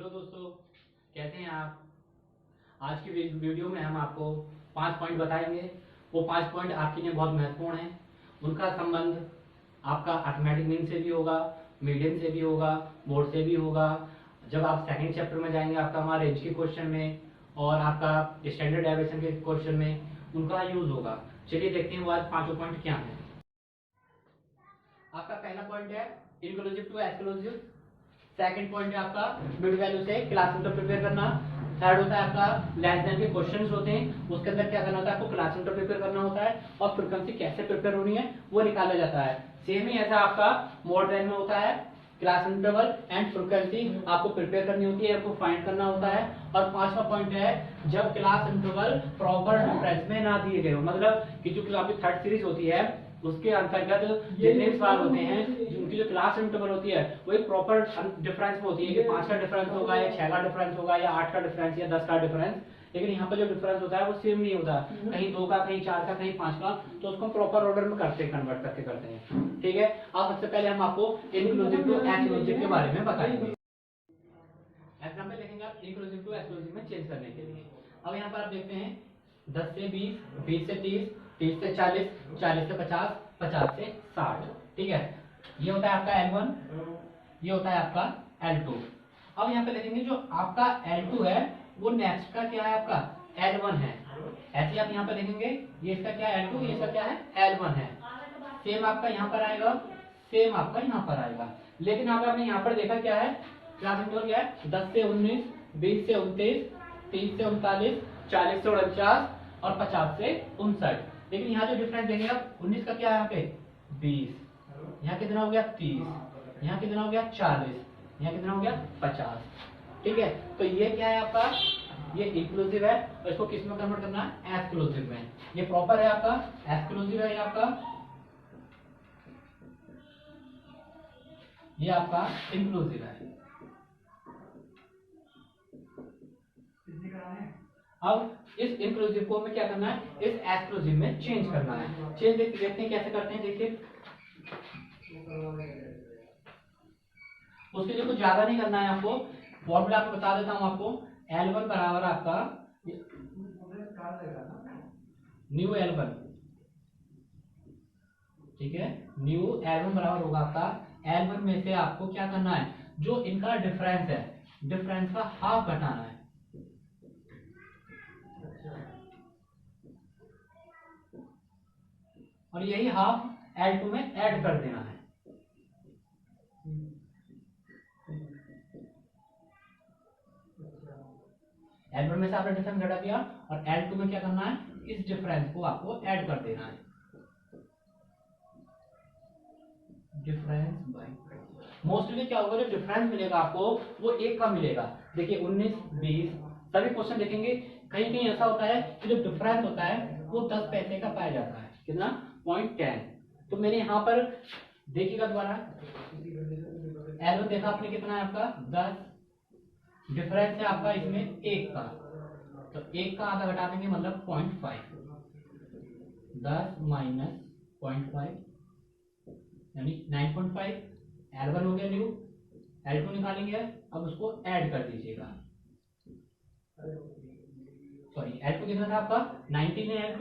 Hello दोस्तों, कैसे हैं आप। आज की वीडियो में हम आपको 5 पॉइंट बताएंगे। वो 5 पॉइंट आपके लिए बहुत महत्वपूर्ण हैं। उनका संबंध आपका अर्थमेटिक मीन से भी होगा, मीडियन से भी होगा, मोड से भी होगा। जब आप सेकंड चैप्टर में जाएंगे आपका हमारा रेंज के क्वेश्चन में और आपका स्टैंडर्ड डेविएशन के क्वेश्चन में उनका यूज होगा। चलिए देखते हैं वो आज 5 पॉइंट क्या है। आपका पहला पॉइंट है inclusive to exclusive. Second point है आपका मिड वैल्यू से क्लास इंटर प्रिपेयर करना। थर्ड होता है आपका लेस देन के क्वेश्चंस होते हैं, उसके अंदर क्या करना होता है, आपको क्लास इंटर प्रिपेयर करना होता है और फ्रीक्वेंसी कैसे प्रिपेयर होनी है वो निकाला जाता है। सेम ही ऐसा आपका मोड रेंज में होता है, क्लास इंटरवल एंड फ्रीक्वेंसी आपको प्रिपेयर करनी होती है, आपको फाइंड करना होता है। और पांचवा पॉइंट है जब क्लास इंटरवल प्रॉपर डिफरेंस में ना दिए गए हो, मतलब कि जो आपकी थर्ड सीरीज होती है उसके अंतर्गत जितने भी सवाल होते हैं उनकी जो क्लास इंटरवल होती है वो एक प्रॉपर डिफरेंस में होती है कि 5 का डिफरेंस होगा या 6 का डिफरेंस होगा या 8 का डिफरेंस या 10 का डिफरेंस। लेकिन यहाँ पर जो डिफरेंस होता है वो सेम नहीं होता, कहीं 2 का, कहीं 4 का, कहीं 5 का, तो उसको प्रॉपर ऑर्डर में करते कन्वर्ट करके करते हैं। ठीक है, अब सबसे पहले हम आपको इंक्लूसिव टू एक्सक्लूसिव के बारे में बताएंगे। एग्जांपल लिखेंगे आप इंक्लूसिव टू एक्सक्लूसिव में चेंज करने के लिए। अब यहाँ पर आप देखते हैं 10 से 20, 20 से 30, 30 से 40, 40 से 50, 50 से 60। ठीक है, ये होता है आपका L1, ये होता है आपका L2। अब यहाँ पे देखेंगे जो आपका L2 है वो नेक्स्ट का क्या है, आपका L1 है। ऐसे आप यहाँ पे देखेंगे ये इसका क्या है L2, ये इसका क्या है L1 है। सेम आपका यहाँ पर आएगा, सेम आपका यहाँ पर आएगा। लेकिन आपने यहाँ पर देखा क्या है, क्लास इंटरवल क्या है, 10 से 19, 20 से 29, 30 से 39, 40 से 49 और 50 से 59। लेकिन यहाँ जो डिफरेंस देंगे आप, 19 का क्या है यहाँ पे 20, यहाँ कितना हो गया 30, यहाँ कितना हो गया 40, यहाँ कितना हो गया 50। ठीक है, तो ये क्या है आपका, ये इंक्लूसिव है और इसको किस में कन्वर्ट करना है, एक्सक्लूसिव में। ये प्रॉपर है आपका एक्सक्लूसिव है, ये आपका इंक्लूसिव है। अब इस इंक्लूसिव को हमें क्या करना है, इस एक्सक्लूसिव में चेंज करना है। चेंज देखते हैं कैसे करते हैं। देखिए उसके लिए कुछ ज्यादा नहीं करना है, आपको फॉर्मूला आपको बता देता हूं आपको। L1 बराबर आपका न्यू L1, ठीक है, न्यू L1 बराबर होगा आपका L1 में से आपको क्या करना है, जो इनका डिफरेंस है, डिफरेंस का हाफ घटाना है। और यही हाफ L2 में ऐड कर देना है। L1 में से आपने डिफरेंस घटा दिया और L2 में क्या करना है, इस डिफरेंस को आपको ऐड कर देना है। डिफरेंस बाय मोस्टली क्या होगा, जो डिफरेंस मिलेगा आपको वो 1 का मिलेगा। देखिए 19, 20 सभी क्वेश्चन देखेंगे, कहीं कहीं ऐसा होता है कि जो डिफरेंस होता है वो 10 पैसे का पाया जाता है, कितना 0.10। तो मैंने यहाँ पर देखिएगा दोबारा, L1 देखा आपने कितना है आपका 10, डिफरेंस है आपका इसमें 1 का, तो 1 का आधा घटा देंगे मतलब 0.5, 10 माइनस 0.5 यानी 9.5। L1 हो गया न्यू, L2 निकालेंगे, अब उसको ऐड कर दीजिएगा। सॉरी L2 कितना था आपका 19 है L2,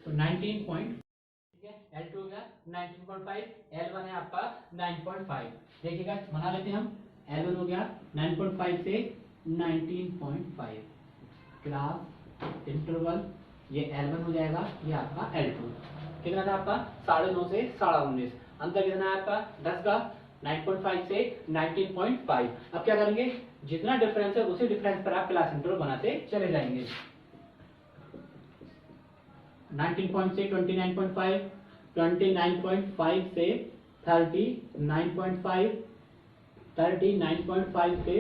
तो 19 पॉइंट, ठीक है, L2 हो गया 19.5, L1 है आपका 9.5। देखिएगा बना लेते हैं हम, L1 हो गया 9.5 से 19.5 क्लास इंटरवल, ये L1 हो जाएगा, ये आपका L2 कितना था आपका 9.5 से 19.5, अंतर कितना है आपका 10 का, 9.5 से 19.5। अब क्या करेंगे, जितना डिफरेंस है उसी डिफरेंस पर आप क्लास इंटरवल बनाते चले जाएंगे। 19 से 29.5, 29.5 से 39.5, 39.5 से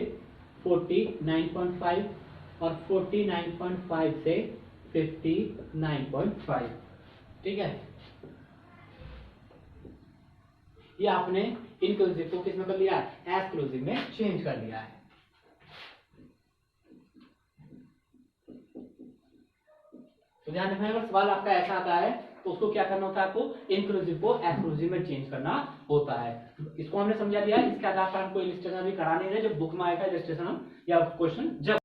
49.5 और 49.5 से 59.5। ठीक है, ये आपने इंक्लूसिव को किसमें कर लिया, एक्सक्लूसिव में चेंज कर लिया है। तो ध्यान रखना, अगर सवाल आपका ऐसा आता है तो उसको क्या करना होता है, आपको इंक्लूसिव को एक्सक्लूसिव में चेंज करना होता है। इसको हमने समझा दिया। इसके आधार पर हमको इलिस्ट्रेशन अभी करा नहीं रहे, जब बुक में आएगा इलिस्ट्रेशन हम या क्वेश्चन जब।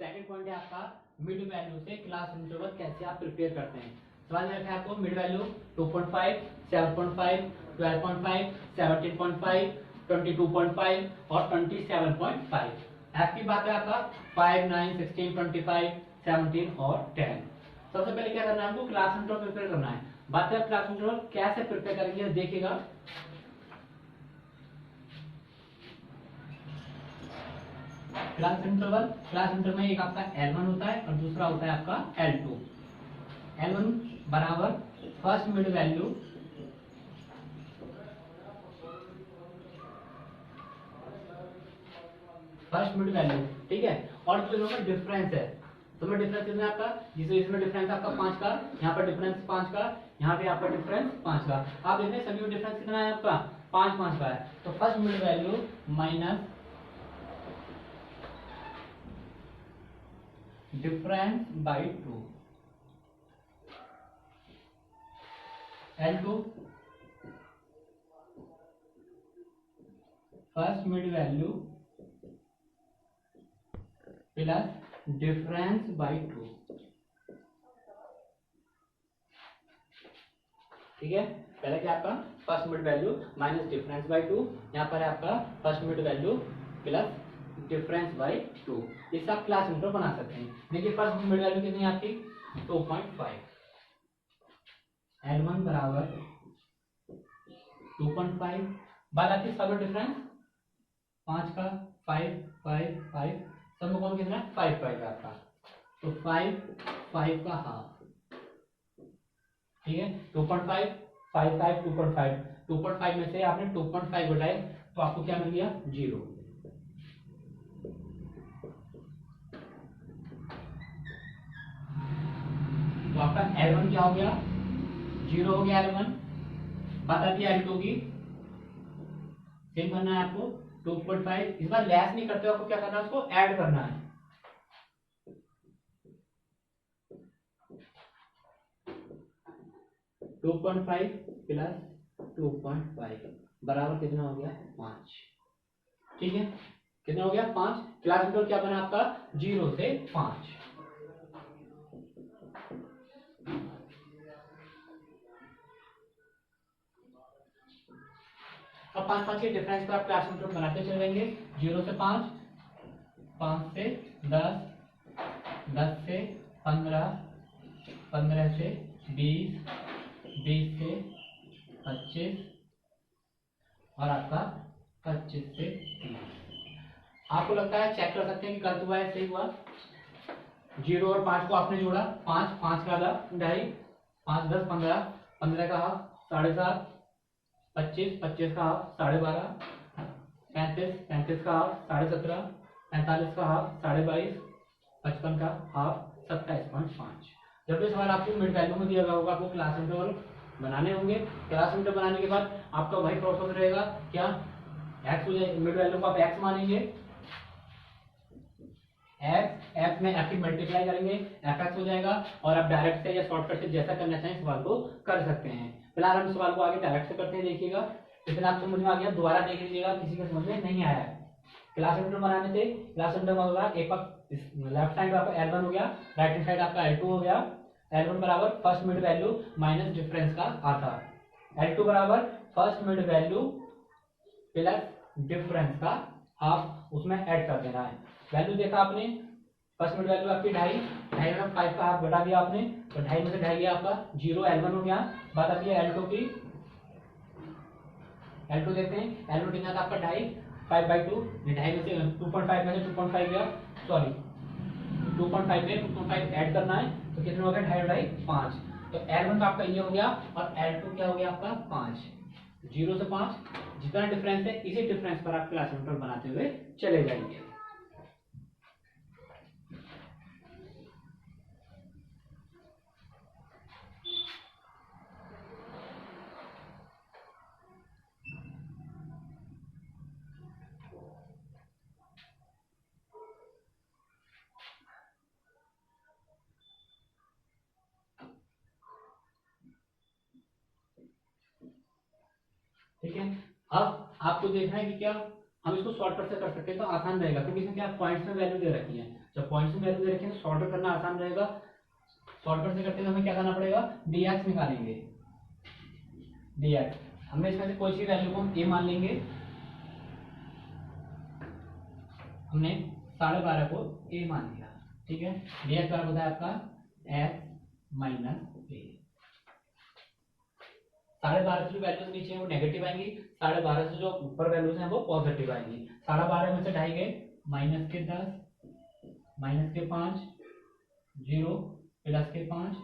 सेकंड पॉइंट है आपका मिड वैल्यू से क्लास इंटरवल कैसे आप प्रिपेयर करते हैं। सवाल में रखा है आपको मिड वैल्यू 2.5, 7.5, 12.5, 17.5, 22.5 और 27.5। एफ की बात है आपका 5, 9, 16, 25, 17 और 10। सबसे पहले क्या करना है, हमको क्लास इंटरवल प्रिपेयर करना है। बात है क्लास इंटरवल कैसे प्रिपेयर करेंगे, देखिएगा। क्लास इंटरवल में एक आपका L1 होता है और दूसरा होता है आपका L2। L1 बराबर फर्स्ट मिड वैल्यू ठीक है, और जो इसमें डिफरेंस है, तो में डिफरेंस कितना है आपका, जिसमें इसमें डिफरेंस आपका 5 का, यहाँ पर डिफरेंस 5 का, यहाँ पे आपका डिफरेंस 5 का। आप देखते हैं सभी में डिफरेंस कितना है आपका, 5 का है। तो first mid value minus difference by 2, L2 first mid value plus difference by 2। ठीक है, पहले क्या आपका first mid value minus difference by 2, यहाँ पर है आपका first mid value plus difference by 2। इससे आप क्लास इंटरवल बना सकते हैं। देखिए फर्स्ट मिड वैल्यू कितनी है आपकी 2.5, L1 बराबर 2.5, बाद आती है सब डिफरेंस 5 का, 5 5 5, सब में कौन कितना है 5 5 का आपका, तो 5 5 का हाफ। ठीक है, 2.5 5 5 2.5, 2.5 में से आपने 2.5 घटाए तो आपको क्या मिल गया 0। तो आपका L1 क्या हो गया 0 हो गया L1। बात आती है L2 की, सेम करना है आपको 2.5, इस बार लेस नहीं करते हो, आपको क्या करना है उसको ऐड करना है। टू 2.5 प्लस 2.5 बराबर कितना हो गया 5। ठीक है, कितना हो गया 5। क्लास इंटरवल क्या बना आपका 0 से 5। अब 5 5 के डिफरेंस पर आप क्लास इंटरवल बनाते चले जाएंगे। 0 से 5, 5 से 10, 10 से 15, 15 से 20, 20 से 25 और आपका 25 से 30। आपको लगता है चेक कर सकते हैं कि गलत हुआ है सही हुआ। 0 और 5 को आपने जोड़ा, 5 5 का आधा 2.5, 5 10 15, 15 का हाफ 7.5, 25 25 का हाफ 12.5, 35 35 का हाफ 17.5, 45 का हाफ 22.5, 55 का हाफ 27.5। जब ये सवाल आपको मिड वैल्यू में दिया गया होगा, आपको क्लास इंटरवल बनाने होंगे। क्लास इंटरवल बनाने के बाद आपका वही प्रोसेस रहेगा, क्या एक्स मिड वैल्यू को आप एक्स मानेंगे, एक्स एफ में एफ की मल्टीप्लाई करेंगे, एफ एक्स हो जाएगा। और आप डायरेक्ट से या शॉर्टकट से जैसा करना चाहें सवाल को कर सकते हैं। फिलहाल हम सवाल को आगे डायरेक्ट से करते हैं, देखिएगा। इतना आप समझ में आ गया, दोबारा देख लीजिएगा किसी के समझ में नहीं आया है। क्लास इंटरवल बनाने से क्लास इंटरवल होगा, एक लेफ्ट साइड आपका L1 हो गया, राइट हैंड साइड आपका L2 हो गया। L1 बराबर first mid value minus difference का आता, L2 बराबर first mid value plus difference का हाफ, उसमें ऐड कर देना है। वैल्यू देखा आपने, फर्स्ट मिड वैल्यू आपकी 2.5 में 5 का हाफ घटा दिया आपने, तो 2.5 में से 2.5 गया आपका 0, L1 हो गया। बात आती है L2 की, L2 देखते हैं, L2 कितना था आपका 2.5, 5/2, 2.5 में से 2.5 में से 2.5 गया, सॉरी 2.5 में 2.5 ऐड करना है, तो कितना हो गया 2.5 5। तो L1 आपका ये हो गया और L2 क्या हो गया आपका 5। 0 से 5 जितना डिफरेंस है, इसी डिफरेंस पर आप क्लास इंटरवल बनाते हुए चले जाएंगे। ठीक है, अब आपको देखना है कि क्या हम इसको शॉर्टकट से कर सकते हैं तो आसान रहेगा, क्योंकि इसमें क्या पॉइंट्स में वैल्यू दे रखी है। जब पॉइंट्स में वैल्यू दे रखी है तो शॉर्टकट करना आसान रहेगा। शॉर्टकट से करते हैं तो हमें क्या करना पड़ेगा, dx निकालेंगे। dx हमने इसमें से कोई सी वैल्यू को a मान लेंगे। हमने 12.5 को a मान लिया, ठीक है। dx बराबर होता है आपका x माइनस a। 12.5 से जो वैल्यूज नीचे है वो नेगेटिव आएंगी, 12.5 से जो ऊपर वैल्यूज हैं वो पॉजिटिव आएंगी। 12.5 में से 2.5 गए, माइनस के 10, माइनस के 5, 0, प्लस के 5,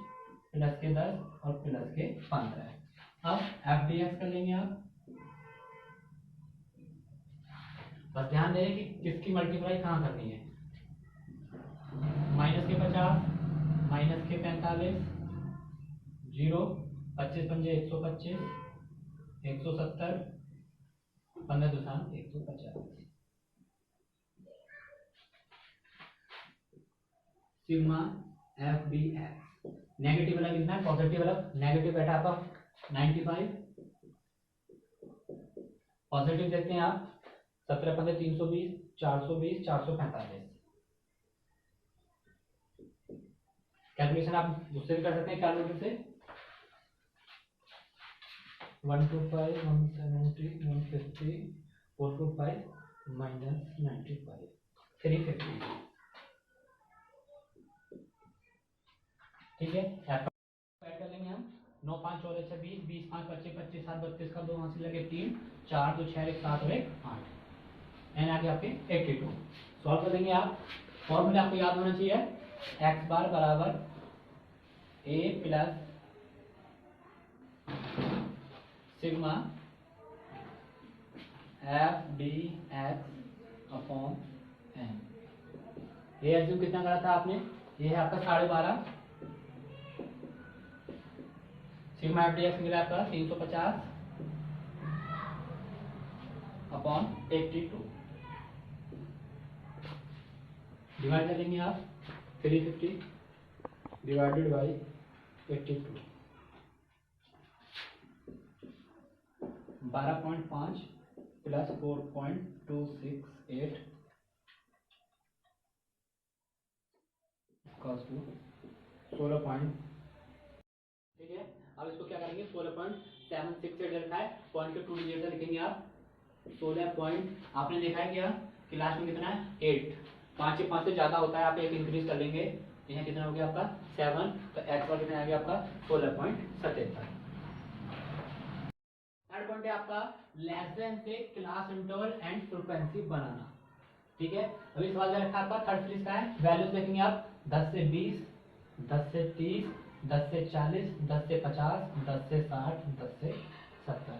प्लस के 10 और प्लस के 15। अब एफ डी एक्स कर लेंगे आप। बस ध्यान दें कि किसकी मल्टीप्लाई कहाँ करनी है। माइनस के 50, माइनस के 45, 0, 25 पंजे 125, 170, 15 दूसरा 150। Sigma F D x. Negative वाला कितना है, पॉजिटिव वाला। नेगेटिव बैठा आपका 95, पॉजिटिव देखते हैं आप 17 15 320, 420, 445। कैलकुलेशन आप उससे भी कर सकते हैं कैलकुलेटर से। 125, 170, 150, 425 माइनस 95, 350। ठीक है, ऐड कर लेंगे हम। 9 5 14 26, 20 5 25 25 7 32 का 2 हासिल लगे 3 4 2 6 1 7 और 1 8। एन आगे आपके 82। सॉल्व कर देंगे आप। फॉर्मूला आपको याद होना चाहिए, एक्स बार बराबर a plus sigma F D x upon n. ये एज्यूम कितना करा था आपने, ये है आपका 12.5। सिग्मा एफ डी एक्स मिला आपका 350 अपॉन 82। डिवाइड कर देंगे आप 350 divided by 82। 12.5 plus 4.268 equals to 16 ठीक है। अब इसको क्या करेंगे, 16.768 लिखना है, पॉइंट के 2 डिजिट लिखेंगे आप। 16 पॉइंट आपने देखा है क्या कि लास्ट में कितना है 8, 5 से 5 से ज्यादा होता है, आप एक इंक्रीज कर लेंगे। यहाँ कितना हो गया आपका 7, तो एक्स पर कितना आ गया आपका 16.77। थर्ड पॉइंट है आपका लेस देन से क्लास इंटरवल एंड फ्रीक्वेंसी बनाना। ठीक है, अभी सवाल दे रखा है आपका थर्ड सीरीज का है। वैल्यूज देखेंगे आप 10 से 20, 10 से 30, 10 से 40, 10 से 50, 10 से 60, 10 से 70।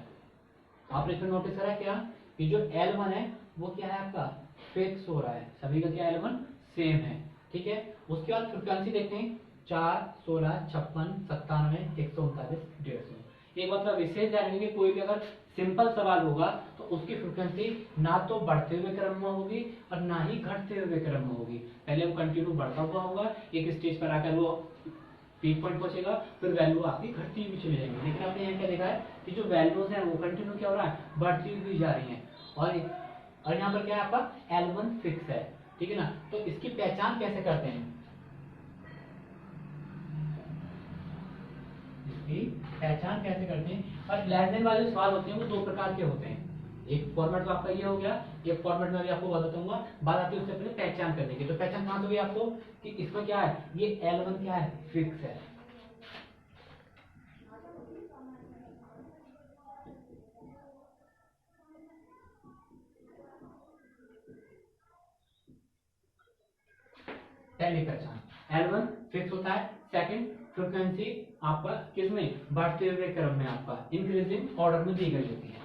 आपने इसमें नोटिस करा क्या कि जो L1 है वो क्या है आपका फिक्स हो रहा है, सभी का क्या L1 सेम है। ठीक है, उसके बाद फ्रीक्वेंसी देखते हैं 4, 16, 56, 97, 139, 150। एक मतलब विशेष ध्यान रखेंगे, कोई भी अगर सिंपल सवाल होगा तो उसकी फ्रीक्वेंसी ना तो बढ़ते हुए क्रम में होगी और ना ही घटते हुए क्रम में होगी। पहले वो कंटिन्यू बढ़ता हुआ होगा, एक स्टेज पर आकर वो पीक पॉइंट पहुंचेगा, फिर वैल्यू आपकी घटती हुई चली जाएगी। लेकिन आपने यहाँ क्या देखा है कि जो वैल्यूज हैं वो कंटिन्यू क्या हो रहा है, बढ़ती हुई जा रही हैं। और यहाँ पर क्या है आपका L1 फिक्स है। ठीक है ना, तो इसकी पहचान कैसे करते हैं, इसकी पहचान कैसे करते हैं। और लेस देन वाले सवाल होते हैं वो दो प्रकार के होते हैं। एक फॉर्मेट तो आपका ये हो गया, एक फॉर्मेट में भी आपको बताऊंगा। बात आती है उससे पहले पहचान करने की। तो पहचान कहाँ होगी आपको कि इसमें क्या है, ये L1 क्या है फिक्स है। पहली पहचान L1 फिक्स होता है। सेकंड, फ्रीक्वेंसी आपका किसमें बढ़ते हुए क्रम में आपका इंक्रीजिंग ऑर्डर में दी गई होती है।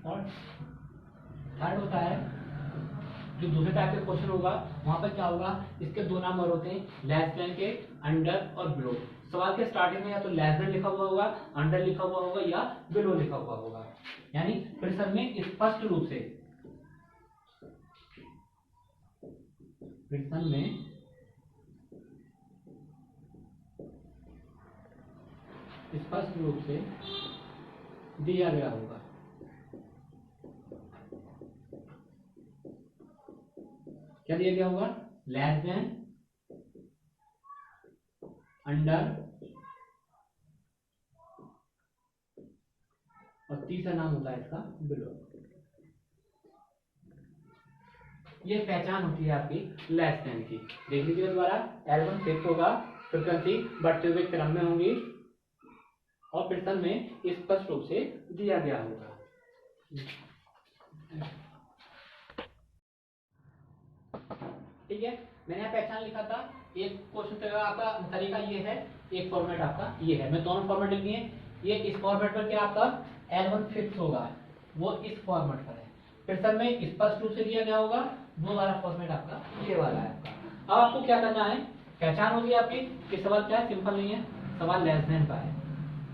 और थर्ड होता है जो दूसरे टाइप के क्वेश्चन होगा, वहां पर क्या होगा, इसके दो नंबर होते हैं, लेस देन के, अंडर और बिलो। सवाल के स्टार्टिंग में या तो लेस देन लिखा हुआ होगा, अंडर लिखा हुआ होगा या बिलो लिखा हुआ होगा। यानी प्रश्न में स्पष्ट रूप से, प्रश्न में स्पष्ट रूप से दिया गया होगा। क्या दिया गया होगा, लेस देन, अंडर और तीसरा नाम होता है इसका बिलो। ये पहचान होती है आपकी लेस देन की। देख लीजिए दोबारा, L1 फिक्स होगा, फ्रीक्वेंसी बढ़ते हुए क्रम में होंगी और प्रश्न में स्पष्ट रूप से दिया गया होगा। ठीक है, मैंने यहाँ पहचान लिखा था। एक क्वेश्चन का आपका तरीका ये है, एक फॉर्मेट आपका ये है, मैं दोनों फॉर्मेट लिख दिए। ये इस फॉर्मेट पर क्या आपका L1 फिक्स होगा, वो इस फॉर्मेट पर है। प्रश्न में स्पष्ट रूप से दिया गया होगा, वो वाला फॉर्मेट आपका ये वाला है आपका। अब आपको क्या करना है, पहचान होगी आपकी कि सवाल क्या है, सिंपल नहीं है, सवाल लेस देन का है।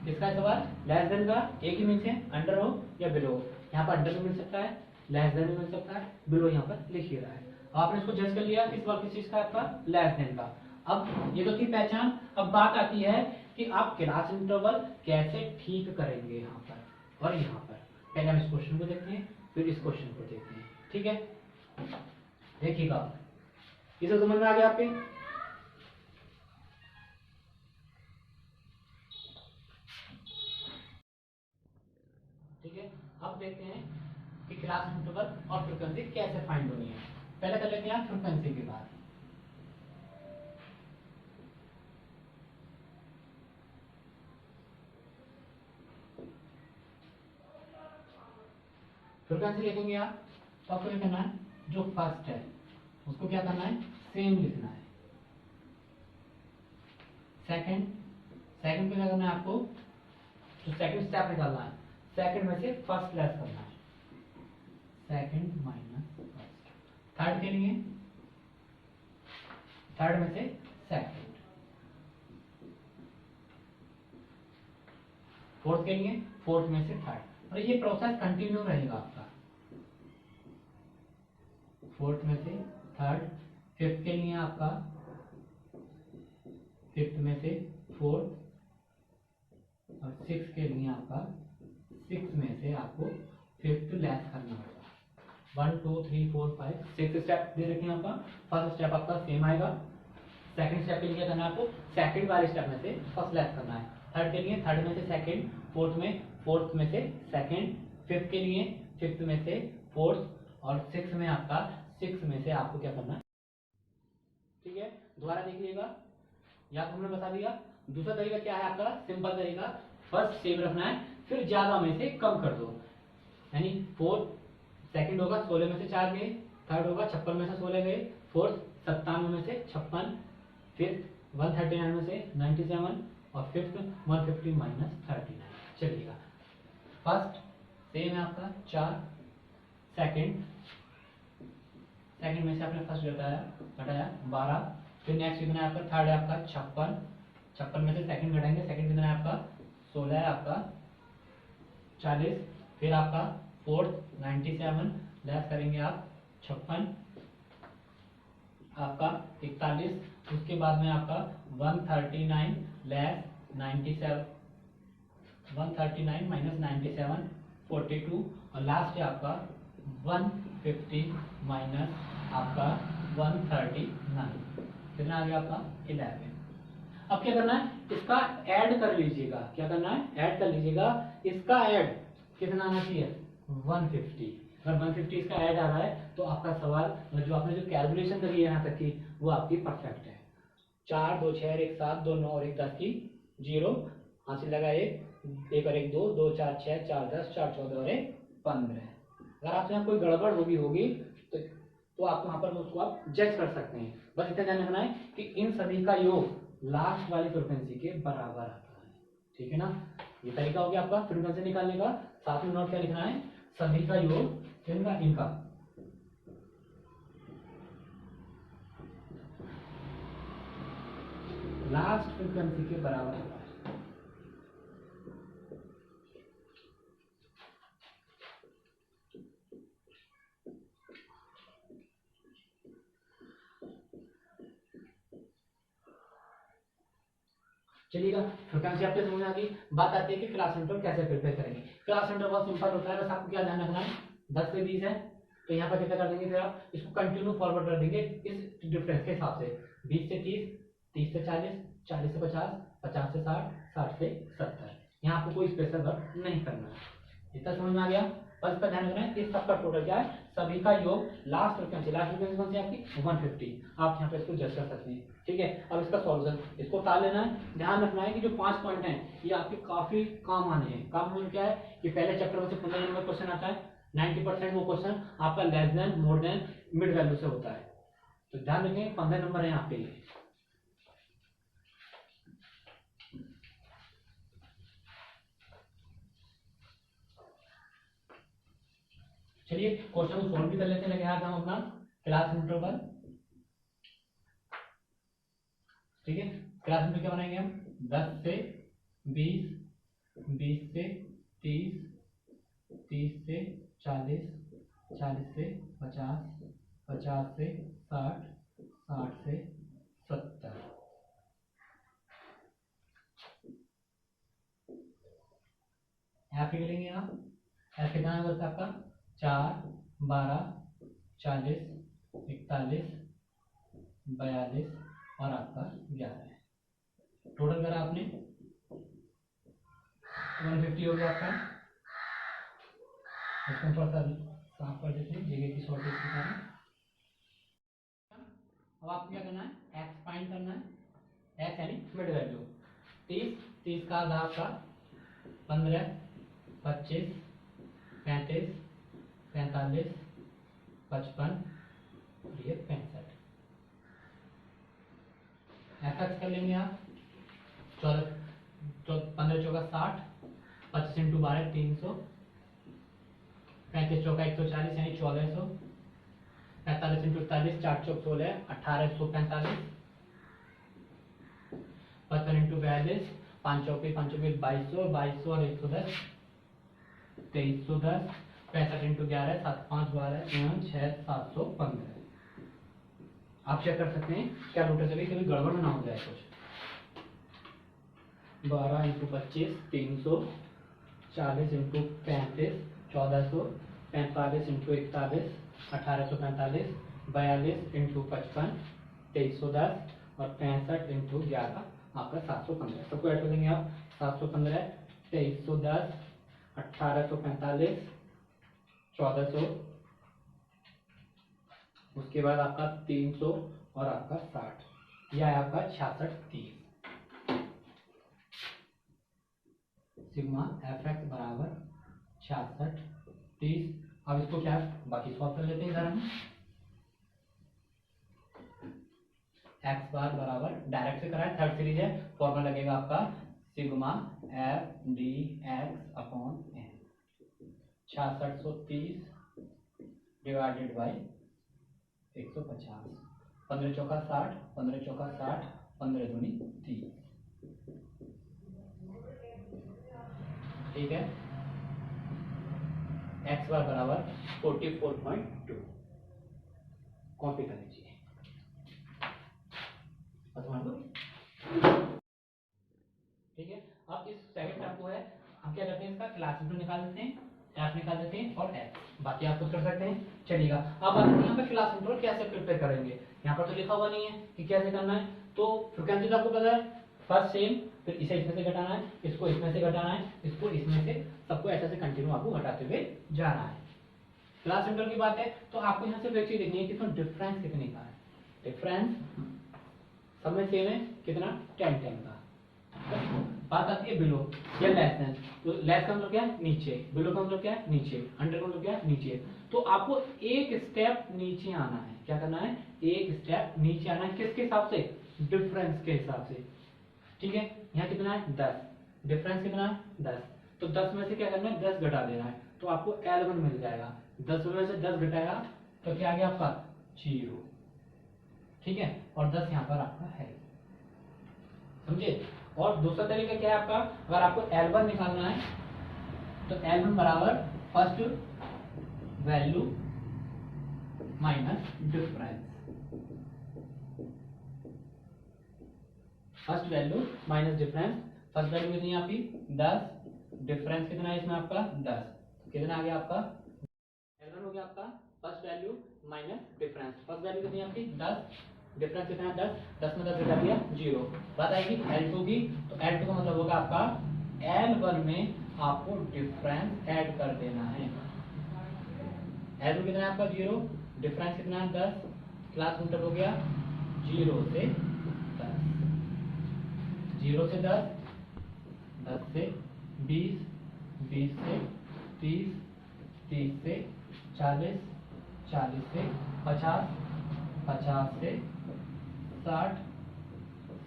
इसका सवाल लेस देन का एक ही मीन्स है, अंडर हो या बिलो हो। यहाँ पर अंडर भी मिल सकता है, लेस देन भी मिल सकता है, बिलो यहाँ पर लिख ही रहा है। आपने इसको जज कर लिया कि सवाल किस चीज का, आपका लेस देन का। अब ये तो थी पहचान। अब बात आती है कि आप क्लास इंटरवल कैसे ठीक करेंगे यहाँ पर और यहाँ पर। पहले हम इस क्वेश्चन को देखते हैं, फिर इस क्वेश्चन को देखते हैं। ठीक है, देखिएगा, ये तो समझ में आ गया आपके। ठीक है, अब देखते हैं कि क्लास इंटरवल और फ्रीक्वेंसी कैसे फाइंड होनी है। पहले कर लेते हैं फ्रीक्वेंसी की बात। फ्रीक्वेंसी लिखेंगे आप, तो आपको क्या करना है, जो फर्स्ट है उसको क्या करना है, सेम लिखना है। सेकंड, सेकंड पे क्या करना है आपको, जो सेकंड स्टेप निकालना है, सेकंड में से फर्स्ट लेस करना है, सेकंड माइनस फर्स्ट। थर्ड के लिए थर्ड में से सेकंड, फोर्थ के लिए फोर्थ में से थर्ड। और ये प्रोसेस कंटिन्यू रहेगा आपका, फोर्थ में से थर्ड, फिफ्थ के लिए आपका फिफ्थ में से फोर्थ, और सिक्स के लिए आपका सिक्स में से आपको फिफ्थ लेस करना होगा। 1 2 3 4 5 6 स्टेप दे रखे हैं आपका। फर्स्ट स्टेप आपका सेम आएगा, सेकंड स्टेप के लिए क्या करना है आपको, सेकंड वाले स्टेप में से फर्स्ट लेस करना है। थर्ड के लिए थर्ड में से सेकंड, फोर्थ में से सेकंड, फिफ्थ के लिए फिफ्थ में से फोर्थ, और सिक्स में आपका सिक्स में से आपको क्या करना है। ठीक है, दोबारा देखिएगा, यहाँ हमने बता दिया। दूसरा तरीका क्या है आपका, सिंपल तरीका, फर्स्ट सेम रखना है, फिर ज्यादा में से कम कर दो। यानी फोर्थ, सेकंड होगा 16 में से 4 गए, थर्ड होगा 56 में से 16 गए, फोर्थ 97 में से 56, फिफ्थ 139 में से 97, और फिफ्थ 150 माइनस 39। चलिएगा, फर्स्ट सेम है आपका 4, सेकंड में से आपने फर्स्ट घटाया 12, फिर नेक्स्ट कितना है आपका, थर्ड है आपका 56 में से सेकंड घटाएंगे, सेकंड कितना है आपका 16 है आपका 40, फिर आपका फोर्थ 97 लेस करेंगे आप 56 आपका 41, उसके बाद में आपका 139 लेस 97, 139 माइनस 97 42, और लास्ट है आपका 150 माइनस आपका 139, कितना आ गया आपका 11। अब क्या करना है, इसका ऐड कर लीजिएगा। क्या करना है, ऐड कर लीजिएगा। इसका ऐड कितना आना चाहिए, 150। अगर 150 इसका ऐड आ रहा है तो आपका सवाल, जो आपने जो कैलकुलेशन करी है यहाँ तक की, वो आपकी परफेक्ट है। 4 2 6 1 7 2 9 और 1 10 की 0, हासिल लगा 1 और 1 2 2 4 6 4 10 4 14 और 1 15। अगर आपसे यहाँ कोई गड़बड़ होगी तो आप वहां पर उसको आप जज कर सकते हैं। बस इतना ध्यान रखना है कि इन सभी का योग लास्ट वाली फ्रीक्वेंसी के बराबर आता है। ठीक है ना, ये तरीका हो गया आपका फ्रीक्वेंसी निकालने का। साथ में नोट क्या लिखना है, सभी का योग इनका लास्ट फ्रीक्वेंसी के बराबर होता है। चलिएगा, फ्रीक्वेंसी आपके समझ में आ गई। बात आती है कि क्लास इंटरवल कैसे प्रिपेयर करेंगे। क्लास इंटरवल बहुत सिंपल होता है, बस आपको क्या ध्यान रखना है, 10 से 20 है तो यहाँ पर कितना कर देंगे, फिर आप इसको कंटिन्यू फॉरवर्ड कर देंगे इस डिफरेंस के हिसाब से, 20 से 30, 30 से 40, 40 से 50, 50 से 60, 60 से 70। यहाँ आपको कोई स्पेशल वर्क नहीं करना है। इतना समझ में आ गया। बस पर ध्यान रखना है इस सबका टोटल क्या है, सभी का योग लास्ट फ्रीक्वेंसी कौन सी आपकी 150। आप यहाँ पे इसको जज कर सकते हैं। ठीक है, अब इसका सॉल्यूशन, इसको टाल लेना है। ध्यान रखना है कि जो 5 पॉइंट हैं ये आपके काफी काम आने हैं। काम होने क्या है कि पहले चैप्टर में से 15 नंबर क्वेश्चन आता है, 90% वो क्वेश्चन आपका less than, more than, mid value से होता है। तो ध्यान रखें 15 नंबर है आपके लिए। चलिए क्वेश्चन को सॉल्व भी कर लेते हैं। लेकिन हम अपना क्लास इंटरवल, ठीक है, क्लास इंटरवल क्या बनाएंगे हम, 10 से 20, 20 से 30, 30 से 40, 40 से 50, 50 से 60, 60 से 70। ऐसे करेंगे आप, ऐसे कहाँ बचता आपका 4, 12, 40, 41, 42 और आपका 11 है। टोटल करा आपने 150 हो गया आपका। इसको थोड़ा सा साफ कर देते हैं जगह की शॉर्टेज के कारण। अब आपको क्या करना है, एक्स फाइंड करना है, एक्स यानी मिड वैल्यू। 30, 30 का आधा आपका 15, 25, 35, 45, 55 और ये 65। ऐसा कर लेंगे आप, 15 चौका 60, 25 इंटू 12 300, 35 चौका 140 यानी 1400, 45 इंटू 41 4 चौक 16 1845, 55 इंटू 42 5 चौके 2200, 2200 और 110 2310, 65 इंटू 11 7 5 12 6 715। आप चेक कर सकते हैं क्या नोटिस है कभी गड़बड़ ना हो जाए कुछ। 12 इंटू 25 300, 40 इंटू 35 1400, 45 इंटू 41 1845, 42 इंटू 55 2310 और 65 इंटू 11 आपका 715। सबको ऐड कर देंगे आप, 715 2310 1845 1400, उसके बाद आपका 300 और आपका 60, यह है आपका 66 30। सिग्मा एफ एक्स बराबर 66 30। अब इसको क्या बाकी सॉल्व कर लेते हैं इधर हम। एक्स बार बराबर डायरेक्ट से कराए, थर्ड सीरीज है, फॉर्मूला लगेगा आपका sigma F D x upon N. 6630 divided by 150, 15 चौका 60, 15 चौका 60, 15 दूनी 30। ठीक है, एक्स बार बराबर 44.2 कॉपी कर लीजिए। ठीक है, अब इस सेकंड टर्म को है हम क्या करते हैं, इसका क्लास इंटरवल निकाल देते हैं, एफ निकाल देते हैं और एफ, बाकी आप कुछ कर सकते हैं। चलिएगा, अब आप यहाँ पे क्लास इंटरवल कैसे प्रिपेयर करेंगे, यहाँ पर तो लिखा हुआ नहीं है कि कैसे करना है। तो फ्रीक्वेंसी तो आपको पता है, फर्स्ट सेम, फिर इसे इसमें से घटाना है, इसको इसमें से घटाना है, इसको इसमें से, सबको ऐसे से कंटिन्यू आपको घटाते हुए जाना है। क्लास इंटरवल की बात है तो आपको यहाँ से एक चीज देखनी है कि इसमें डिफरेंस कितने का है। डिफरेंस सब में सेम है, कितना 10 10 का। बात आती है बिलो या लेस देन, तो लेस का मतलब क्या है नीचे, बिलो का मतलब क्या है नीचे, अंडर का मतलब क्या है नीचे। तो आपको एक स्टेप नीचे आना है, क्या करना है, एक स्टेप नीचे आना है, किसके हिसाब से, डिफरेंस के हिसाब से। ठीक है, यहाँ कितना है 10, डिफरेंस कितना है 10, तो 10 में से क्या करना है, 10 घटा देना है, तो आपको L1 मिल जाएगा। 10 में से 10 घटाया तो क्या आ गया आपका 0, ठीक है, और 10 यहाँ पर आपका है, समझे। और दूसरा तरीका क्या है आपका, अगर आपको L1 निकालना है तो L1 बराबर first value minus difference, first value minus difference. First value कितनी है आपकी 10, डिफरेंस कितना है इसमें आपका 10, तो कितना आ गया आपका L1 हो गया आपका first value minus difference. First value कितनी है आपकी 10, डिफरेंस कितना है 10, 10 में 10 घटा दिया 0। बात आएगी L2 की, तो L2 का मतलब होगा आपका L1 में आपको डिफरेंस ऐड कर देना है। L2 कितना है आपका 0, डिफरेंस कितना है 10, क्लास रूट हो गया 0 से 10, 0 से 10, 10 से 20, 20 से 30, 30 से 40, 40 से 50, 50 से 60,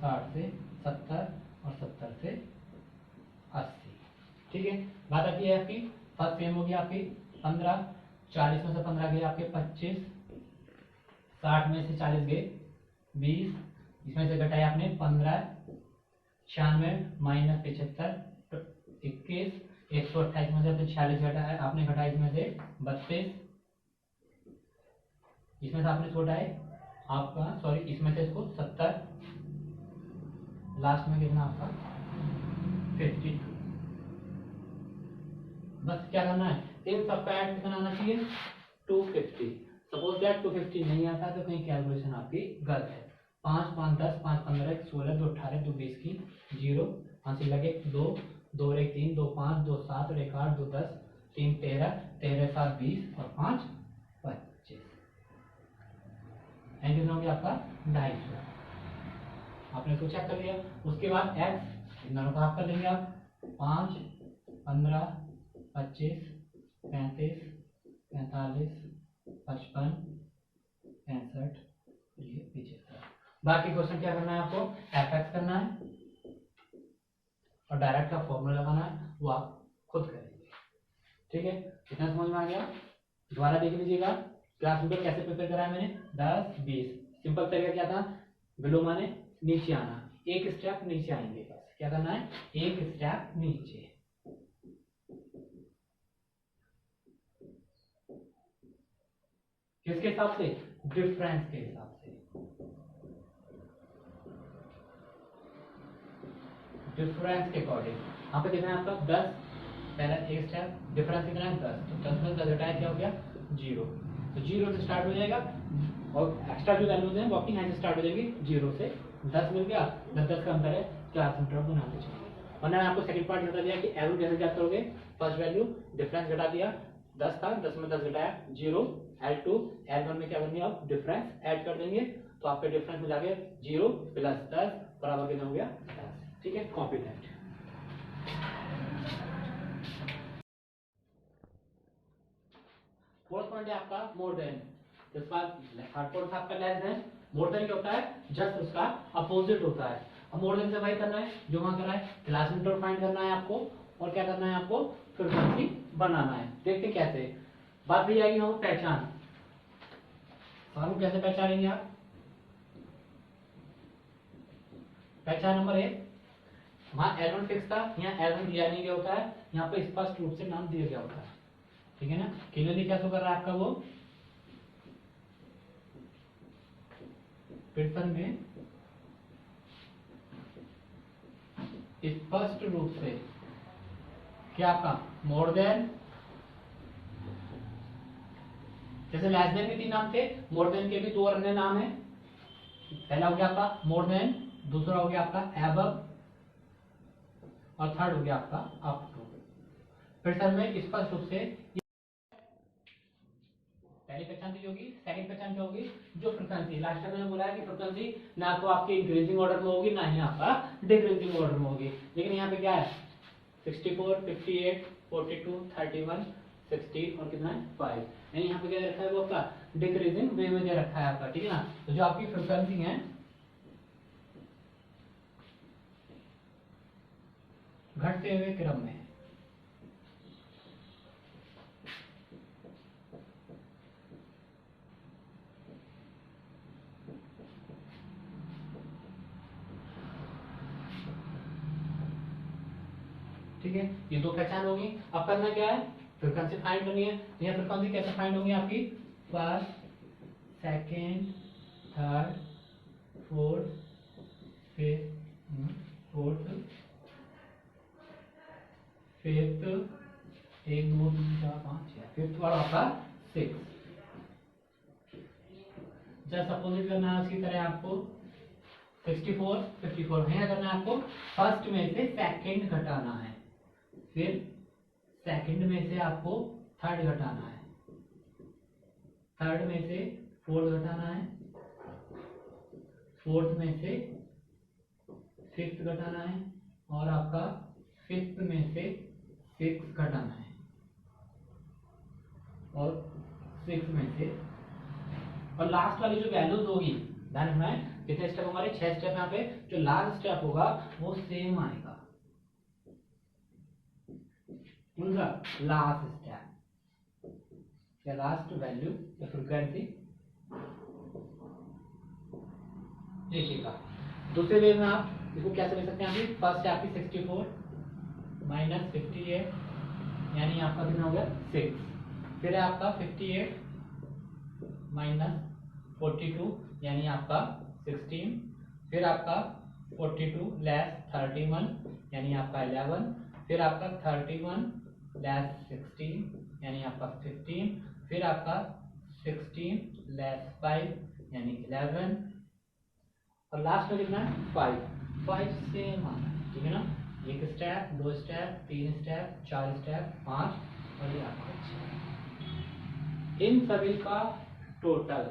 60 से 70 और 70 से 80, ठीक है। बात आती है आपकी फर्स्ट सेम होगी आपकी 15, 40 में से 15 गए आपके 25, 60 में से 40 गए 20, इसमें से घटाए आपने 15, 96 माइनस 75 21, 128 में से 46 घटाया आपने, घटाया इसमें से 32, इसमें से आपने छोटा है आपका सॉरी इसमें से इसको 70, लास्ट में कितना आपका 52। बस क्या करना है, इन सबका ऐड कितना आना चाहिए 250। सपोज दैट 250 नहीं आता तो कहीं कैलकुलेशन आपकी गलत है। 5 5 10 5 15 16 2 18 2 20 की 0, 5 लगे 2 2 1 3 2 5 2 7 और 1 8 2 10 3 13 13 7 20 और 5 25, एंड कितना हो गया आपका 250। आपने इसको चेक कर लिया। उसके बाद x इन दोनों का हाफ कर लेंगे आप, 5 15 25 35 45 55 65 ये 75। बाकी क्वेश्चन क्या करना है आपको, fx करना है और डायरेक्ट का फॉर्मूला लगाना है, वो आप खुद करेंगे, ठीक है। इतना समझ में आ गया। दोबारा देख लीजिएगा क्लास में कैसे प्रिपेयर करा है मैंने, 10 20। सिंपल तरीका क्या था, बिलो माने नीचे आना, एक स्टेप नीचे आएंगे, बस क्या करना है एक स्टेप नीचे। किसके हिसाब से, डिफरेंस के हिसाब से, डिफरेंस के अकॉर्डिंग। यहाँ पे देखना है आपका 10, पहला एक स्टेप, डिफरेंस कितना है 10, तो 10 में 10 घटाया क्या हो गया 0, तो 0 से स्टार्ट हो जाएगा और एक्स्ट्रा जो वैल्यूज हैं वो अपनी यहाँ से स्टार्ट हो जाएगी 0 से। 10 मिल गया, 10 10 का अंतर है, क्लास में ड्रॉप बनाते चलिए। और मैंने आपको सेकंड पार्ट बता दिया कि एल कैसे क्या करोगे, फर्स्ट वैल्यू डिफरेंस घटा दिया, 10 था 10 में 10 घटाया 0, L2 L1 में क्या करेंगे आप डिफरेंस ऐड कर देंगे, तो आपके डिफरेंस में जाके 0 प्लस 10 बराबर कितना हो गया 10, ठीक है। Copy that. फोर्थ पॉइंट है आपका मोर देन, जिस बात थर्ड पॉइंट आपका लेस देन, मोर देन क्या होता है जस्ट उसका अपोजिट होता है। अब मोर देन से वही करना है जो वहां करा है, क्लास इंटर फाइंड करना है आपको और क्या करना है आपको फ्रीक्वेंसी बनाना है। देखते कैसे, बात भी आएगी हम पहचान, कैसे पहचानेंगे आप। पहचान नंबर 1, वहां L1 फिक्स था, यहाँ L1 दिया नहीं गया होता है, यहाँ पे स्पष्ट रूप से नाम दिया गया होता है, ठीक है ना। क्लियरली क्या शो कर रहा है आपका वो पेपर में स्पष्ट रूप से क्या आपका मोर देन, जैसे लेस देन के 3 नाम थे, मोर देन के भी 2 अन्य नाम है। पहला हो गया आपका मोर देन, दूसरा हो गया आपका एबव और थर्ड हो गया आपका अप टू। फिर सर में स्पष्ट रूप से पहली पहचान दी होगी, सेकंड पहचान क्या होगी जो फ्रीक्वेंसी, लास्ट टाइम मैंने बोला है कि फ्रीक्वेंसी ना तो आपके इंक्रीजिंग ऑर्डर में होगी ना ही आपका डिक्रीजिंग ऑर्डर में होगी, लेकिन यहाँ पे क्या है 64 58 42 31 16 और कितना है 5, यानी यहाँ पे क्या रखा है वो आपका डिक्रीजिंग वे में दे रखा है आपका, ठीक है ना। तो जो आपकी फ्रीक्वेंसी है घटते हुए क्रम में, ठीक है, ये दो पहचान होगी। अब करना क्या है, फ्रीक्वेंसी फाइंड करनी है। यह फ्रीक्वेंसी कैसे फाइंड होगी आपकी, first, second, third, fourth, fifth, 1 2 3 4 5 6, fifth और आपका 6। जस्ट अपोजिट करना है उसी तरह आपको 54 है करना है आपको, फर्स्ट में से सेकंड घटाना है, फिर सेकंड में से आपको थर्ड घटाना है, थर्ड में से फोर्थ घटाना है, फोर्थ में से फिफ्थ घटाना है, और आपका फिफ्थ में से सिक्स घटाना है, और सिक्स में से, और लास्ट वाली जो वैल्यूज होगी ध्यान रखना है, कितने स्टेप हमारे 6 स्टेप यहाँ पे, जो लास्ट स्टेप होगा वो सेम आएगा, उनका लास्ट स्टेप या लास्ट वैल्यू या फ्रीक्वेंसी देखिएगा। दूसरे वे में आप इसको कैसे लिख सकते हैं, फर्स्ट है आपकी 64 माइनस 58 यानी आपका कितना हो गया 6, फिर है आपका 58 माइनस 42 यानी आपका 16, फिर आपका 42 लेस 31 यानी आपका 11, फिर आपका 31 लेस 16 यानी आपका 15, फिर आपका 16 लेस 5 यानी 11, और लास्ट में कितना है 5 सेम आना है, ठीक है ना। एक स्टेप, दो स्टेप, तीन स्टेप, चार स्टेप, 5 और ये आपका 6। इन सभी का टोटल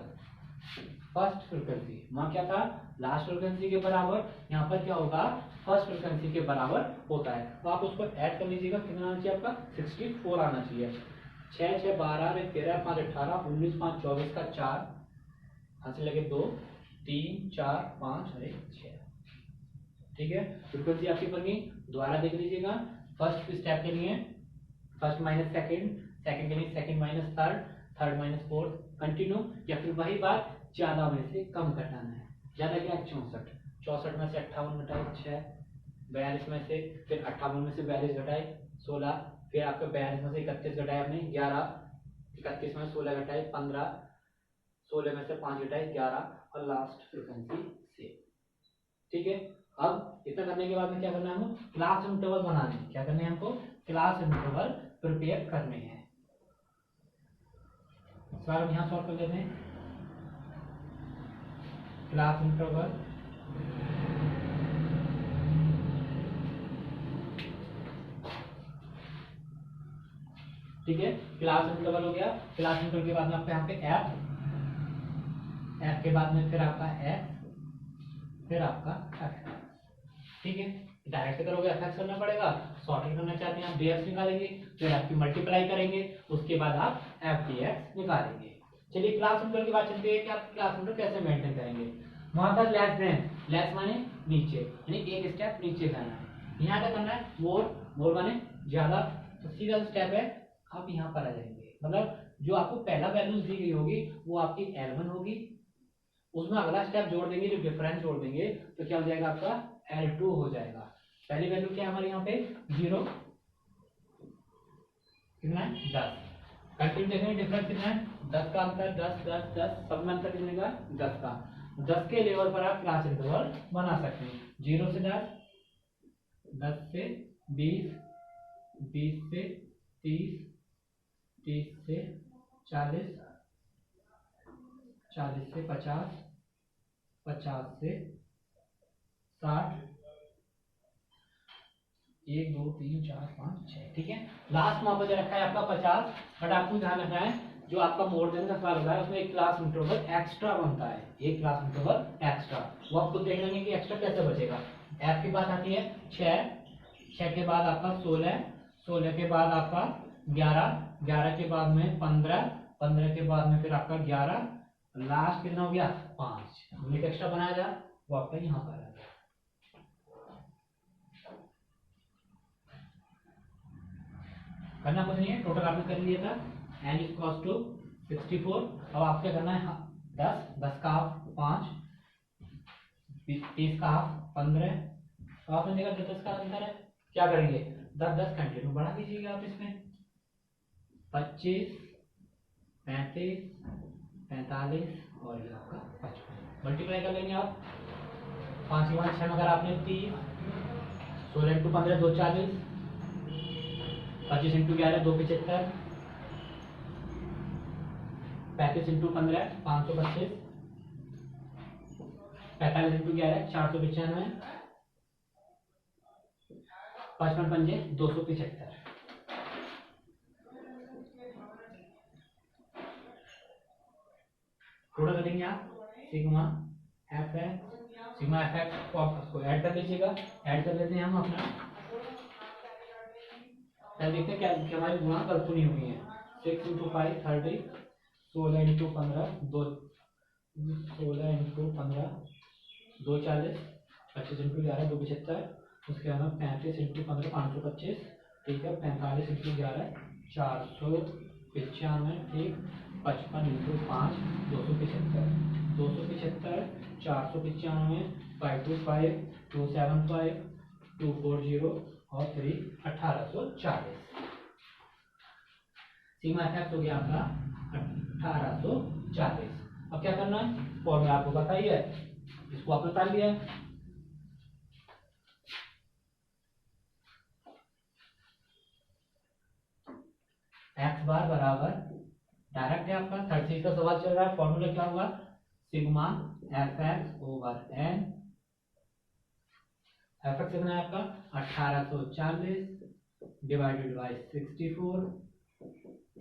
फर्स्ट फ्रीक्वेंसी वहां क्या था, लास्ट फ्रीक्वेंसी के बराबर, यहाँ पर क्या होगा फर्स्ट फ्रीक्वेंसी के बराबर होता है। तो आप उसको ऐड कर लीजिएगा, कितना आना चाहिए आपका 64 आना चाहिए। 6 6 12 13 5 18 19 5 24 का 4 हाथ से लगे 2 3 4 5 और 6, ठीक है। फ्रीक्वेंसी आपकी बन गई, दोबारा देख लीजिएगा। फर्स्ट स्टेप के लिए फर्स्ट माइनस सेकंड, सेकंड के लिए second minus third, third minus fourth, continue, या फिर वही बात ज्यादा में से कम घटाना है। ज्यादा क्या 64, 64 में से 58 घटाए 6, 42 में से फिर 58 में से 42 घटाए 16, फिर आपका 42 में से 31 घटाए आपने 11, 31 में 16 घटाए 15, 16 में से 5 घटाए 11, और लास्ट फ्रीक्वेंसी से, ठीक है। अब इतना करने के बाद में क्या करना है हमको, क्लास इंटरवल बनाने हैं। क्या करने हैं हमको, क्लास इंटरवल प्रिपेयर करने हैं। सवाल हम यहाँ सॉल्व कर लेते हैं। क्लास इंटरवल ठीक है, क्लास इंटरवल हो गया। क्लास इंटरवल के बाद में आपको यहाँ पे एफ के बाद में फिर आपका एफ, फिर आपका एफ, ठीक है। डायरेक्ट करोगे एफ एक्स करना पड़ेगा, सॉर्टेड करना चाहते हैं आप डी एक्स निकालेंगे, फिर आपकी मल्टीप्लाई करेंगे, उसके बाद आप एफ डी एक्स निकालेंगे। चलिए क्लास इंटरवल की बात चलती है कि आप क्लास इंटरवल कैसे मेंटेन करेंगे। वहां पर लेस देन, लेस माने नीचे, यानी एक स्टेप नीचे जाना है। यहाँ क्या करना है, मोर, मोर माने ज्यादा, तो सीधा स्टेप है आप यहाँ पर आ जाएंगे। मतलब जो आपको पहला वैल्यू दी गई होगी वो आपकी L1 होगी, उसमें अगला स्टेप जोड़ देंगे, जो डिफरेंस जोड़ देंगे तो क्या हो जाएगा आपका L2 हो जाएगा। पहली वैल्यू क्या है हमारे यहाँ पे 0, कितना है 10, कंटिन्यू देखेंगे डिफरेंस कितना है 10 का अंतर, 10 10 10, सब में अंतर कितने का 10 का। 10 के लेवल पर आप क्लास इंटरवल बना सकते हैं। 0 से 10, 10 से 20, 20 से 30, 30 से 40, 40 से 50, 50 से 60, 1 2 3 4 5 6, ठीक है। लास्ट वहां पर जो रखा है आपका 50, बट आपको ध्यान रखना है जो आपका मोर देन का सवाल होता है उसमें एक क्लास इंटरवल एक्स्ट्रा बनता है, एक क्लास इंटरवल एक्स्ट्रा, वो आपको देख लेंगे कि एक्स्ट्रा कैसे बचेगा। एफ की बात आती है 6, 6 के बाद आपका 16, 16 के बाद आपका 11, 11 के बाद में 15, 15 के बाद में फिर आपका 11, लास्ट कितना हो गया 5, हमने एक्स्ट्रा बनाया था वो आपका यहाँ पर आ गया। करना कुछ नहीं है, टोटल आपने कर लिया था n इक्वल्स टू 64। अब आपको क्या करना है 10, 10 का हाफ 5, 30 का हाफ 15, तो आपने देखा 10 का अंतर है, क्या करेंगे 10 कंटिन्यू बढ़ा दीजिएगा आप इसमें 25, 35, 45 और ये आपका 55 मल्टीप्लाई कर लेंगे आप 5 के बाद 6 अगर आपने 30, 16 इंटू 15 240, 25 इंटू 11 275, 35 इंटू 15 525, 45 इंटू 11 495, 55 पंजे 275। टोटल करेंगे आप सिग्मा एफ को ऐड कर लीजिएगा। ऐड कर लेते हैं हम अपना, देखते हैं क्या हमारी गुणा गलत नहीं हुई है। 6 इंटू 5 30, 16 इंटू 15 16 इंटू 15 240, 25 इंटू 11 275, उसके बाद 35 इंटू 15 525, ठीक है 45 इंटू 11 495, ठीक 55 इंटू 5 275, 495 525 275 240 और 3 1840। सीमा एफेक्ट हो गया आपका 1840। अब क्या करना है, फॉर्मूला आपको पता ही है, इसको आपने निकाल लिया है। एक्स बार बराबर डायरेक्ट है आपका 36 का सवाल चल रहा है। फॉर्मूला क्या होगा, sigma F X over N. F X कितना है आपका 1840 divided by 64।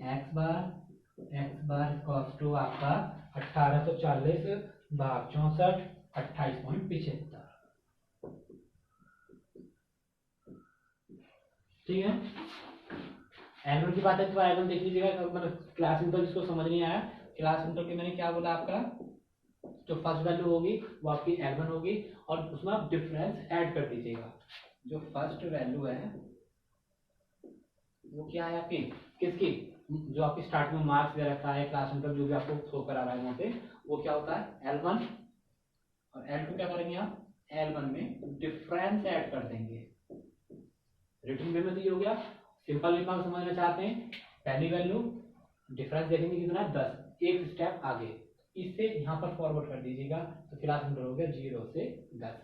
X bar equals to आपका 1840 भाग 64 28.75। ठीक है, एल1 की बात है तो एल1 देख लीजिएगा। मतलब क्लास इंटर जिसको समझ नहीं आया, क्लास इंटर के मैंने क्या बोला, आपका जो फर्स्ट वैल्यू होगी वो आपकी एल1 होगी और उसमें आप डिफरेंस ऐड कर दीजिएगा। जो फर्स्ट वैल्यू है वो क्या है आपकी, किसकी, जो आपकी स्टार्ट में मार्क्स दे रखा है क्लास इंटर जो भी आपको शो करा रहा है वहां पे, वो क्या होता है एल1 और एल2 क्या करेंगे आप, एल1 में डिफरेंस ऐड कर देंगे। रिटन वे में तो ये हो गया। सिंपल वे में समझना चाहते हैं, पहली वैल्यू डिफरेंस देखेंगे कितना है 10, एक स्टेप आगे, इससे यहाँ पर फॉरवर्ड कर दीजिएगा तो क्लास इंटर हो गया 0 से 10,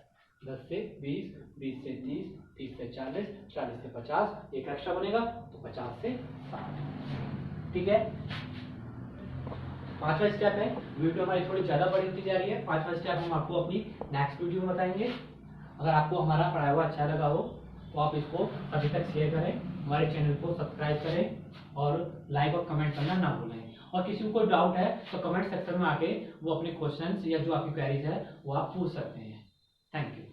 10 से 20, 20 से 30, 30 से 40, 40 से 50, एक एक्स्ट्रा बनेगा तो 50 से 60। ठीक है, पांचवा स्टेप है। वीडियो हमारी थोड़ी ज्यादा बड़ी होती जा रही है। पांचवा स्टेप हम आपको अपनी नेक्स्ट वीडियो में बताएंगे। अगर आपको हमारा पढ़ाया हुआ अच्छा लगा हो तो आप इसको अभी तक शेयर करें, हमारे चैनल को सब्सक्राइब करें और लाइक और कमेंट करना ना भूलें। और किसी को डाउट है तो कमेंट सेक्शन में आके वो अपने क्वेश्चंस या जो आपकी क्वेरीज है वो आप पूछ सकते हैं। Thank you.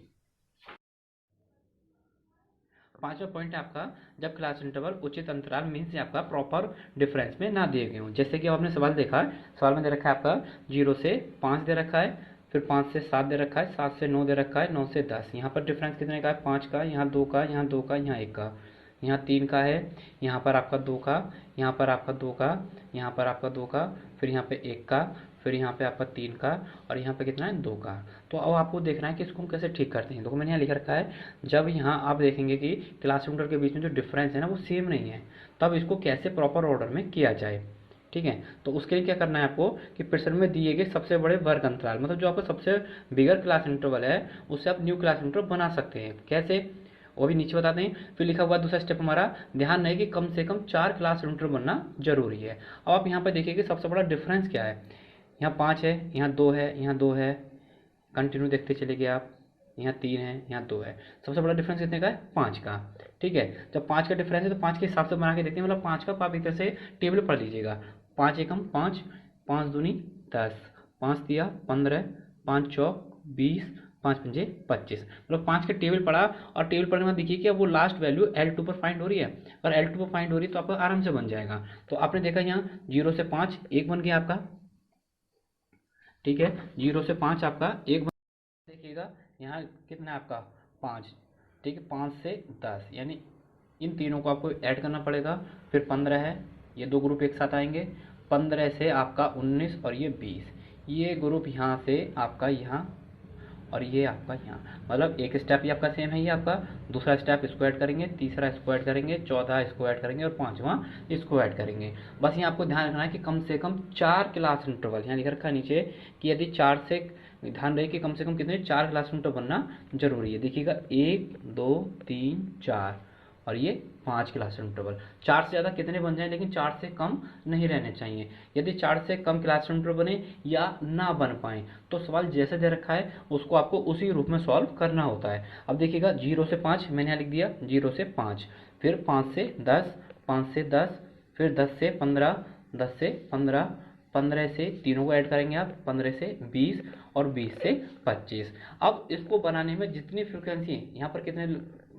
पांचवा पॉइंट है आपका, जब क्लास इंटरवल उचित अंतराल मीन्स आपका प्रॉपर डिफरेंस में ना दिए गए हों। जैसे कि आपने सवाल देखा, सवाल में दे रखा है आपका 0 से 5 दे रखा है, फिर 5 से 7 दे रखा है, 7 से 9 दे रखा है, 9 से 10। यहाँ पर डिफरेंस कितने का है, 5 का, यहाँ 2 का, यहाँ 2 का, यहाँ 1 का, यहाँ 3 का है, यहाँ पर आपका 2 का, यहाँ पर आपका 2 का, यहाँ पर आपका 2 का, फिर यहाँ पे 1 का, फिर यहाँ पे आपका 3 का और यहाँ पे कितना है 2 का। तो अब आपको देखना है कि इसको हम कैसे ठीक करते हैं। देखो मैंने यहाँ लिख रखा है, जब यहाँ आप देखेंगे कि क्लास इंटर के बीच में जो डिफरेंस है ना वो सेम नहीं है, तब इसको कैसे प्रॉपर ऑर्डर में किया जाए। ठीक है, तो उसके लिए क्या करना है आपको कि प्रश्न में दिए गए सबसे बड़े वर्ग अंतराल, मतलब जो आपका सबसे बिगर क्लास इंटरवल है उससे आप न्यू क्लास इंटरवल बना सकते हैं। कैसे, वो भी नीचे बताते हैं। फिर लिखा हुआ दूसरा स्टेप हमारा, ध्यान रहे कि कम से कम 4 क्लास इंटरवल बनना जरूरी है। अब आप यहाँ पर देखिए कि सबसे बड़ा डिफरेंस क्या है, यहाँ 5 है, यहाँ 2 है, यहाँ 2 है, कंटिन्यू देखते चलेंगे आप, यहाँ 3 है, यहाँ 2 है। सबसे बड़ा डिफरेंस कितने का है, 5 का। ठीक है, जब 5 का डिफरेंस है तो 5 के हिसाब से बना के देखते हैं, मतलब 5 का आप एक तरह से टेबल पढ़ लीजिएगा। 5 एकम 5, 5 दूनी 10, 5 दिया 15, 5 चौक 20, 5 पंजे 25, मतलब 5 के टेबल पढ़ा। और टेबल पढ़ने में देखिए कि अब वो लास्ट वैल्यू L2 पर फाइंड हो रही है। अगर L2 पर फाइंड हो रही है तो आपका आराम से बन जाएगा। तो आपने देखा यहाँ 0 से 5 1 बन गया आपका। ठीक है, 0 से 5 आपका 1 बन, देखिएगा यहाँ कितना है आपका 5। ठीक है, 5 से 10, यानी इन तीनों को आपको ऐड करना पड़ेगा। फिर 15 है, ये दो ग्रुप एक साथ आएंगे। 15 से आपका 19 और ये 20, ये ग्रुप यहाँ से आपका यहाँ और ये आपका यहाँ, मतलब एक स्टेप ये आपका सेम है, ये आपका दूसरा स्टेप इसको ऐड करेंगे, तीसरा इसको ऐड करेंगे, चौथा इसको ऐड करेंगे और पांचवा इसको ऐड करेंगे। बस यहाँ आपको ध्यान रखना है कि कम से कम 4 क्लास इंटरवल, यहाँ लिख रखा है नीचे कि यदि 4 से, ध्यान रहे कि कम से कम कितने 4 क्लास इंटरवल बनना जरूरी है। देखिएगा 1 2 3 4 और ये 5 क्लास इंटरवल। 4 से ज़्यादा कितने बन जाए, लेकिन 4 से कम नहीं रहने चाहिए। यदि 4 से कम क्लास इंटरवल बने या ना बन पाए तो सवाल जैसे दे रखा है उसको आपको उसी रूप में सॉल्व करना होता है। अब देखिएगा 0 से 5 मैंने यहाँ लिख दिया, 0 से 5, फिर 5 से 10, 5 से 10, फिर 10 से 15, 10 से 15, 15 से तीनों को ऐड करेंगे आप, 15 से 20 और 20 से 25। अब इसको बनाने में जितनी फ्रिक्वेंसी है, यहाँ पर कितने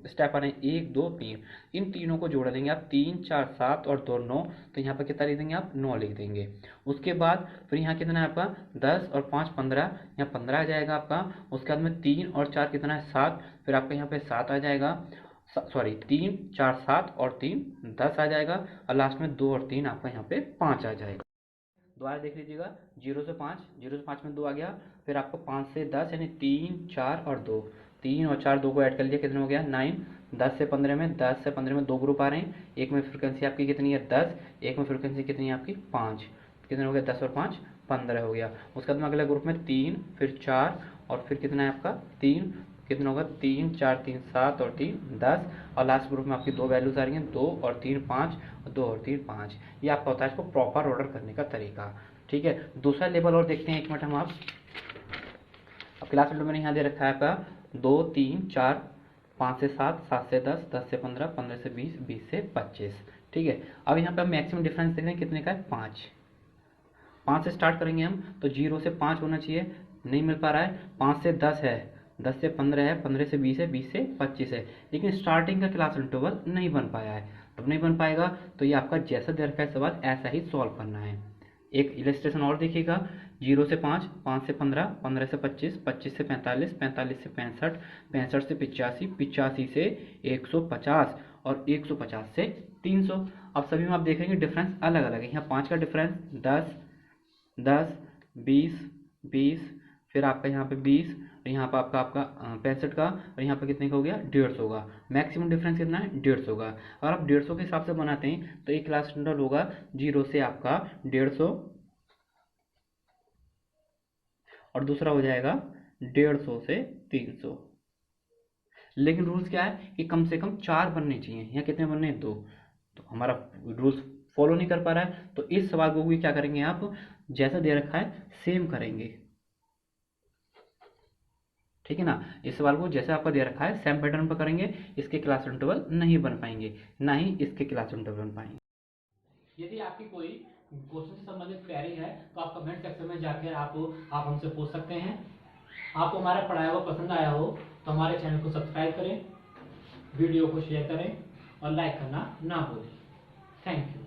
स्टेप आ रहे हैं, 1 2 3, इन तीनों को जोड़ देंगे आप, 3 4 7 और 2 9, तो यहाँ पर कितना लिख देंगे आप, 9 लिख देंगे। उसके बाद फिर यहाँ कितना है आपका 10 और 5 15, यहाँ 15 आ जाएगा आपका। उसके बाद में 3 और 4 कितना है 7, फिर आपका यहाँ पे 7 आ जाएगा, सॉरी 3 4 7 और 3 10 आ जाएगा, और लास्ट में 2 और 3 आपका यहाँ पे 5 आ जाएगा। दोबारा देख लीजिएगा, 0 से 5, 0 से 5 में 2 आ गया, फिर आपको 5 से 10 यानी 3 4 और 2, 3 और 4 2 को ऐड कर लिया, कितने हो गया 9। 10 से 15 में, 10 से 15 में 2 ग्रुप आ रहे हैं, एक में फ्रिक्वेंसी आपकी कितनी है 10, एक में फ्रिक्वेंसी कितनी है आपकी 5, कितने हो गया 10 और 5 15 हो गया। उसके बाद में अगले ग्रुप में 3 फिर 4 और फिर कितना है आपका 3, कितना होगा 3 4 3 7 और 3 10, और लास्ट ग्रुप में आपकी 2 वैल्यूज आ रही हैं, 2 और 3 5 और 2 और 3 5। ये आपका होता है इसको प्रॉपर ऑर्डर करने का तरीका। ठीक है, दूसरा लेवल और देखते हैं, एक मिनट हम आप। अब क्लास इंटरवल मैंने यहाँ दे रखा है आपका 2 3 4, 5 से 7, 7 से 10, 10 से 15, 15 से 20, 20 से 25। ठीक है, अब यहाँ पे मैक्सिमम डिफरेंस देख रहे हैं कितने का है 5। 5 से स्टार्ट करेंगे हम, तो 0 से 5 होना चाहिए, नहीं मिल पा रहा है। 5 से 10 है, 10 से 15 है, 15 से 20 है, 20 से 25 है, लेकिन स्टार्टिंग का क्लास इंटरवल नहीं बन पाया है। अब नहीं बन पाएगा तो ये आपका जैसा दे रखा है सवाल ऐसा ही सॉल्व करना है। एक इलस्ट्रेशन और देखिएगा, 0 से 5, 5 से 15, 15 से 25, 25 से 45, 45 से 65, 65 से 85, 85 से 150 और 150 से 300। अब सभी में आप देखेंगे डिफरेंस अलग अलग है। यहाँ 5 का डिफरेंस 10 10 20 20, फिर आपका यहाँ पे 20, और यहाँ पर आपका 65 का, और यहाँ पे कितने का हो गया 150 का। मैक्सिमम डिफरेंस कितना है 150 का। अगर आप 150 के हिसाब से बनाते हैं तो एक क्लास इंटरवल होगा 0 से आपका 150 और दूसरा हो जाएगा 150 से 300। लेकिन रूल्स क्या है कि कम से कम 4 बनने चाहिए, यहाँ कितने बनने हैं 2, तो हमारा रूल्स फॉलो नहीं कर पा रहा है। तो इस सवाल को भी क्या करेंगे आप, जैसा दे रखा है सेम करेंगे। ठीक है ना, इस सवाल को जैसे आपका दे रखा है सेम पैटर्न पर करेंगे, इसके क्लास इंटरवल नहीं बन पाएंगे, ना ही इसके क्लास इंटरवल बन पाएंगे। यदि आपकी कोई क्वेश्चन से संबंधित क्वेरी है तो आप कमेंट सेक्शन में जाकर आप हमसे पूछ सकते हैं। आपको हमारा पढ़ाया हुआ पसंद आया हो तो हमारे चैनल को सब्सक्राइब करें, वीडियो को शेयर करें और लाइक करना ना भूलें। Thank you.